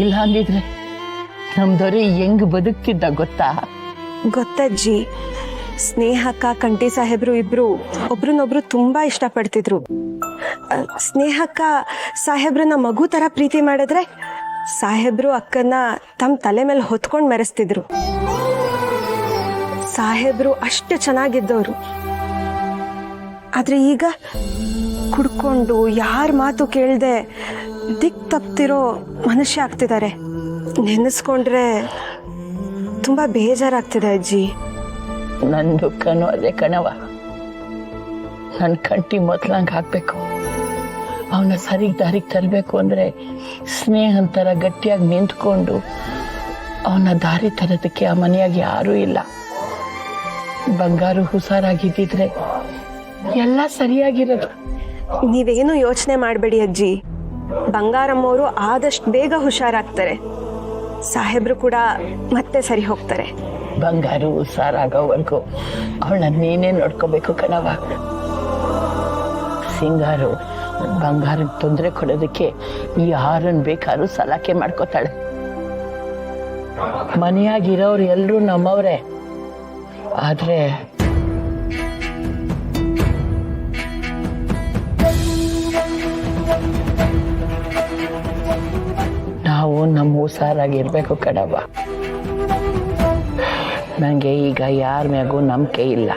ಇಲ್ಲ ಅಂದಿದ್ರೆ ನಮ್ ದೊರೆ ಹೆಂಗ್ ಬದುಕ್ತಿದ್ದ ಗೊತ್ತಾ? ಗೊತ್ತಜ್ಜಿ, ಸ್ನೇಹಕ್ಕ ಕಂಠಿ ಸಾಹೇಬ್ರು ಇಬ್ರು ಒಬ್ರನ್ನೊಬ್ರು ತುಂಬಾ ಇಷ್ಟಪಡ್ತಿದ್ರು. ಸ್ನೇಹಕ್ಕ ಸಾಹೇಬ್ರನ್ನ ಮಗು ತರ ಪ್ರೀತಿ ಮಾಡಿದ್ರೆ ಸಾಹೇಬ್ರು ಅಕ್ಕನ್ನ ತಮ್ಮ ತಲೆ ಮೇಲೆ ಹೊತ್ಕೊಂಡ್ ಮೆರೆಸ್ತಿದ್ರು. ಸಾಹೇಬ್ರು ಅಷ್ಟು ಚೆನ್ನಾಗಿದ್ದವ್ರು. ಆದ್ರೆ ಈಗ ಕುಡ್ಕೊಂಡು ಯಾರ ಮಾತು ಕೇಳ್ದೆ ದಿಕ್ ತಪ್ತಿರೋ ಮನುಷ್ಯ ಆಗ್ತಿದ್ದಾರೆ. ನೆನೆಸ್ಕೊಂಡ್ರೆ ತುಂಬಾ ಬೇಜಾರಾಗ್ತಿದೆ ಅಜ್ಜಿ. ನನ್ನ ದುಃಖನೂ ಅದೇ ಕಣವ. ನನ್ನ ಕಂಠಿ ಮೊದ್ಲಂಗೆ ಹಾಕ್ಬೇಕು, ಅವನ ಸರಿಗೆ ದಾರಿಗೆ ತರಬೇಕು ಅಂದ್ರೆ ಸ್ನೇಹಂತರ ಗಟ್ಟಿಯಾಗಿ ನಿಂತ್ಕೊಂಡು ಅವನ ದಾರಿ ತರೋದಕ್ಕೆ ಆ ಮನೆಯಾಗ ಯಾರೂ ಇಲ್ಲ. ಬಂಗಾರು ಹುಷಾರಾಗಿದ್ದಿದ್ರೆ ಎಲ್ಲ ಸರಿಯಾಗಿರೋದು. ನೀವೇನು ಯೋಚನೆ ಮಾಡಬೇಡಿ ಅಜ್ಜಿ, ಬಂಗಾರಮ್ಮವರು ಆದಷ್ಟು ಬೇಗ ಹುಷಾರಾಗ್ತಾರೆ. ಸಾಹೇಬ್ರು ಕೂಡ ಮತ್ತೆ ಸರಿ ಹೋಗ್ತಾರೆ. ಬಂಗಾರು ಹುಷಾರಾಗೋವರೆಗೂ ಅವಳನ್ನ ನೀನೇ ನೋಡ್ಕೋಬೇಕು ಕಣವ. ಸಿಂಗಾರು ಬಂಗಾರಕ್ಕೆ ತೊಂದರೆ ಕೊಡೋದಕ್ಕೆ ಯಾರನ್ನ ಬೇಕಾದ್ರೂ ಸಲಾಕೆ ಮಾಡ್ಕೋತಾಳೆ. ಮನೆಯಾಗಿರೋರು ಎಲ್ಲರೂ ನಮ್ಮವ್ರೆ. ಆದ್ರೆ ನಾವು ನಮ್ಮ ಹುಷಾರಾಗಿರ್ಬೇಕು ಕಣವ. ನನಗೆ ಈಗ ಯಾರ ಮ್ಯಾಗೂ ನಂಬಿಕೆ ಇಲ್ಲ.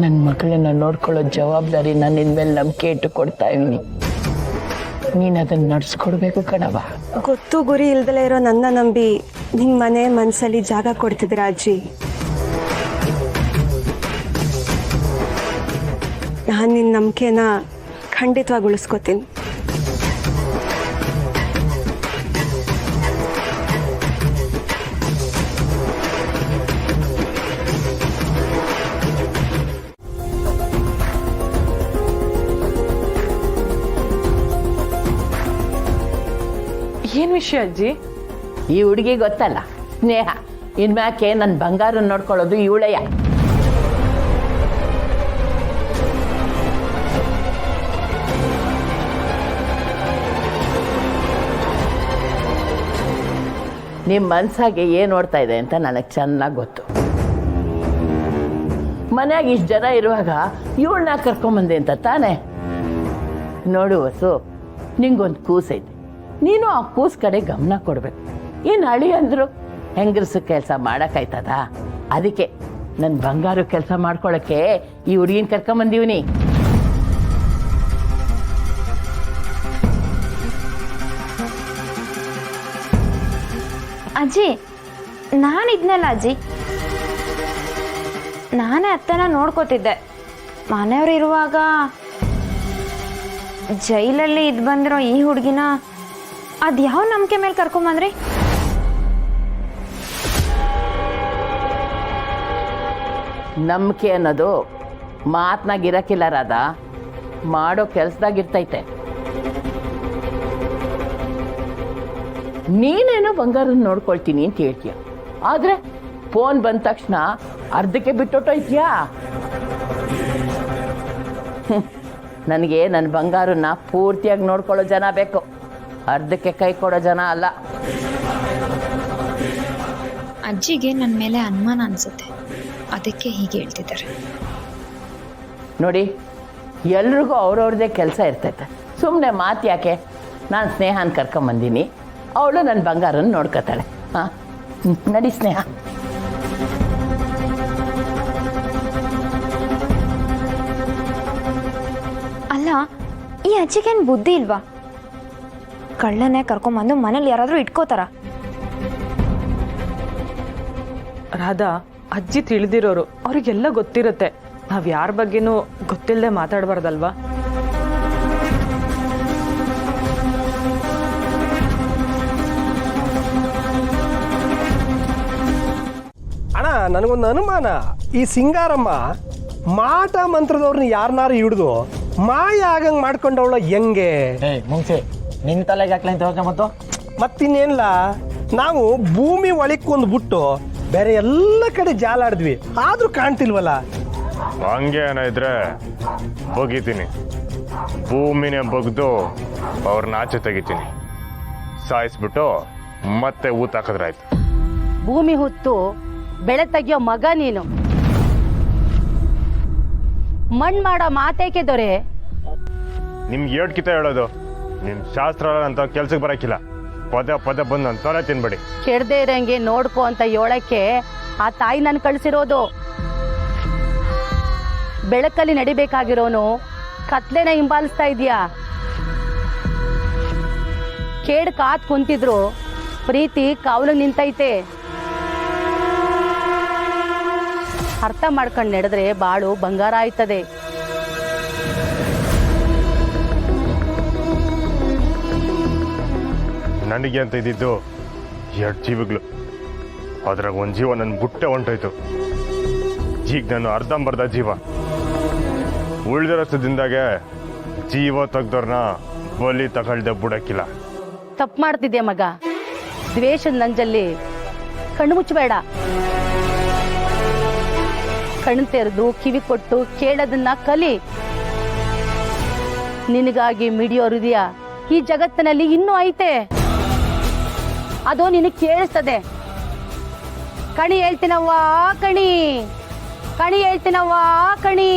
ನನ್ನ ಮಗಳನ್ನ ನೋಡ್ಕೊಳ್ಳೋ ಜವಾಬ್ದಾರಿ ನನ್ನ ಮೇಲೆ ನಂಬಿಕೆ ಇಟ್ಟು ಕೊಡ್ತಾ ಇದ್ದೀನಿ. ನೀನು ಅದನ್ನ ನಡ್ಸ್ಕೊಡ್ಬೇಕು ಕಣವ. ಗೊತ್ತು ಗುರಿ ಇಲ್ದಲೇ ಇರೋ ನನ್ನ ನಂಬಿ ನಿಮ್ ಮನೆ ಮನ್ಸಲ್ಲಿ ಜಾಗ ಕೊಡ್ತಿದ್ದೀರಾ ಅಜ್ಜಿ. ನಾನು ನಿನ್ನ ನಂಬಿಕೆನ ಖಂಡಿತವಾಗಿ ಉಳಿಸ್ಕೋತೀನಿ. ಏನ್ ವಿಷಯ ಅಜ್ಜಿ? ಈ ಹುಡುಗಿ ಗೊತ್ತಲ್ಲ, ಸ್ನೇಹ. ಇನ್ಮ್ಯಾಕೆ ನನ್ನ ಬಂಗಾರ ನೋಡ್ಕೊಳ್ಳೋದು ಇವಳೆಯ. ನಿಮ್ಮ ಮನ್ಸಾಗೆ ಏನು ನೋಡ್ತಾ ಇದೆ ಅಂತ ನನಗೆ ಚೆನ್ನಾಗಿ ಗೊತ್ತು. ಮನ್ಯಾಗ ಇಷ್ಟು ಜನ ಇರುವಾಗ ಇವಳನ್ನ ಕರ್ಕೊಂಬಂದೆ ಅಂತ ತಾನೇ. ನೋಡು ವಸು, ನಿಂಗೊಂದು ಕೂಸೈತೆ, ನೀನು ಆ ಕೂಸ್ ಕಡೆ ಗಮನ ಕೊಡ್ಬೇಕು. ಏನು ಹಳಿ ಅಂದ್ರು ಹೆಂಗರ್ಸು ಕೆಲಸ ಮಾಡೋಕ್ಕಾಯ್ತದ? ಅದಕ್ಕೆ ನನ್ನ ಬಂಗಾರು ಕೆಲಸ ಮಾಡ್ಕೊಳಕ್ಕೆ ಈ ಹುಡುಗಿನ ಕರ್ಕೊಂಬಂದೀವ್ನಿ. ಅಜ್ಜಿ, ನಾನಿದ್ನಲ್ಲ ಅಜ್ಜಿ, ನಾನೇ ಅತ್ತನ ನೋಡ್ಕೋತಿದ್ದೆ. ಮನೆಯವ್ರು ಇರುವಾಗ ಜೈಲಲ್ಲಿ ಇದ್ ಬಂದಿರೋ ಈ ಹುಡುಗಿನ ಅದ್ಯಾವ ನಂಬಿಕೆ ಮೇಲೆ ಕರ್ಕೊಂಬಂದ್ರಿ? ನಂಬಿಕೆ ಅನ್ನೋದು ಮಾತನಾಗಿರಕ್ಕಿಲ್ಲ ರಾಧ, ಮಾಡೋ ಕೆಲಸದಾಗಿರ್ತೈತೆ. ನೀನೇನೋ ಬಂಗಾರನ ನೋಡ್ಕೊಳ್ತೀನಿ ಅಂತ ಹೇಳ್ತೀಯ, ಆದ್ರೆ ಫೋನ್ ಬಂದ ತಕ್ಷಣ ಅರ್ಧಕ್ಕೆ ಬಿಟ್ಟೊಟ್ಟೋಯ್ತೀಯಾ? ನನಗೆ ನನ್ನ ಬಂಗಾರನ್ನ ಪೂರ್ತಿಯಾಗಿ ನೋಡ್ಕೊಳ್ಳೋ ಜನ ಬೇಕು, ಅರ್ಧಕ್ಕೆ ಕೈ ಕೊಡೋ ಜನ ಅಲ್ಲ. ಅಜ್ಜಿಗೆ ನನ್ನ ಮೇಲೆ ಅನುಮಾನ ಅನ್ಸುತ್ತೆ, ಅದಕ್ಕೆ ಹೀಗೆ ಹೇಳ್ತಿದ್ದಾರೆ. ನೋಡಿ, ಎಲ್ರಿಗೂ ಅವ್ರವ್ರದ್ದೇ ಕೆಲಸ ಇರ್ತೈತೆ. ಸುಮ್ಮನೆ ಮಾತು ಯಾಕೆ? ನಾನು ಸ್ನೇಹನ ಕರ್ಕೊಂಬಂದೀನಿ, ಅವಳು ನನ್ನ ಬಂಗಾರನ ನೋಡ್ಕೊತಾಳೆ. ಹಾಂ, ನಡಿ ಸ್ನೇಹ. ಅಲ್ಲ, ಈ ಅಜ್ಜಿಗೇನು ಬುದ್ಧಿ ಇಲ್ವಾ? ಕಳ್ಳನೇ ಕರ್ಕೊಂಬಂದು ಮನೇಲಿ ಯಾರಾದರೂ ಇಟ್ಕೋತಾರ? ರಾಧಾ, ಅಜ್ಜಿ ತಿಳಿದಿರೋರು, ಅವ್ರಿಗೆಲ್ಲ ಗೊತ್ತಿರುತ್ತೆ. ನಾವ್ ಯಾರ ಬಗ್ಗೆನೂ ಗೊತ್ತಿಲ್ಲದೆ ಮಾತಾಡಬಾರ್ದಲ್ವಾ? ಅಣ್ಣ, ನನಗೊಂದು ಅನುಮಾನ. ಈ ಸಿಂಗಾರಮ್ಮ ಮಾಟ ಮಂತ್ರದವ್ರನ್ನ ಯಾರನ್ನಾರು ಹಿಡಿದು ಮಾಯ ಆಗಂಗ್ ಮಾಡ್ಕೊಂಡವಳ ಹೆಂಗೆ? ಮುಂಚೆ ನಿನ್ ತಲೆಗೆ ಹಾಕ್ಲಿ ಅಂತ ಯೋಚನೆ ಮತ್ತು ಮತ್ತಿನ್ನೇನಿಲ್ಲ, ನಾವು ಭೂಮಿ ಒಳಕ್ಕೊಂದು ಬಿಟ್ಟು ಬೇರೆ ಎಲ್ಲ ಕಡೆ ಜಾಲಾಡಿದ್ವಿ, ಆದ್ರೂ ಕಾಣ್ತಿಲ್ವಲ್ಲ. ಹಂಗೆ ಏನೋ ಇದ್ರೆ ಬಗೀತೀನಿ, ಭೂಮಿನೇ ಬಗ್ದು ಅವ್ರನ್ನ ಆಚೆ ತೆಗಿತೀನಿ. ಸಾಯಿಸ್ಬಿಟ್ಟು ಮತ್ತೆ ಊತ ಹಾಕಿದ್ರಾಯ್ತು. ಭೂಮಿ ಹುತ್ತು ಬೆಳೆ ತೆಗಿಯೋ ಮಗ ನೀನು. ಮಣ್ ಮಾಡೋ ಮಾತೇಕೆ ದೊರೆ? ನಿಮ್ಗೆ ಏಟ್ಕಿತ ಹೇಳೋದು, ನಿಮ್ ಶಾಸ್ತ್ರ ಅಂತ ಕೆಲ್ಸಕ್ಕೆ ಬರಕಿಲ್ಲ. ಪದೇ ಪದೇ ಬಂದು ನನ್ನ ತೊಲೆ ತಿನ್ಬೇಡಿ. ಕೆಡದೆ ಇರಂಗೆ ನೋಡ್ಕೊ ಅಂತ ಹೇಳಕ್ಕೆ ಆ ತಾಯಿ ನನ್ ಕಳ್ಸಿರೋದು. ಬೆಳಕಲ್ಲಿ ನಡಿಬೇಕಾಗಿರೋನು ಕತ್ಲೆನ ಹಿಂಬಾಲಿಸ್ತಾ ಇದೀಯಾ. ಕೇಡ್ ಕಾತ್ ಕುಂತಿದ್ರು ಪ್ರೀತಿ ಕಾವಲು ನಿಂತೈತೆ. ಅರ್ಥ ಮಾಡ್ಕೊಂಡು ನಡೆದ್ರೆ ಬಾಳು ಬಂಗಾರ ಆಯ್ತದೆ. ನನಗೆ ಅಂತ ಇದ್ದಿದ್ದು 2 ಜೀವಿಗಳು, ಅದ್ರಾಗ ಒಂದು ಜೀವ ನನ್ನ ಬುಟ್ಟೆ ಹೊಂಟೋಯ್ತು. ಈಗ ನಾನು ಅರ್ಧಂಬರ್ಧ ಜೀವ. ಉಳಿದಿರೋಷ್ಟದಿಂದಾಗೆ ಜೀವ ತೆಗ್ದವ್ರನ್ನ ಬಲಿ ತಗೊಳ್ದೆ ಬಿಡಕ್ಕಿಲ್ಲ. ತಪ್ಪು ಮಾಡ್ತಿದ್ಯಾ ಮಗ. ದ್ವೇಷದ ನಂಜಲ್ಲಿ ಕಣ್ಣು ಮುಚ್ಚಬೇಡ. ಕಣ್ಣು ತೆರೆದು ಕಿವಿ ಕೊಟ್ಟು ಕೇಳೋದನ್ನ ಕಲಿ. ನಿನಗಾಗಿ ಮಿಡಿಯೋ ಹೃದಯ ಈ ಜಗತ್ತಿನಲ್ಲಿ ಇನ್ನೂ ಐತೆ. ಅದು ನಿನಗೆ ಕೇಳಿಸ್ತದೆ. ಕಣಿ ಹೇಳ್ತೀನವ್ವ ಕಣಿ, ಕಣಿ ಹೇಳ್ತೀನವ್ವ ಕಣಿ.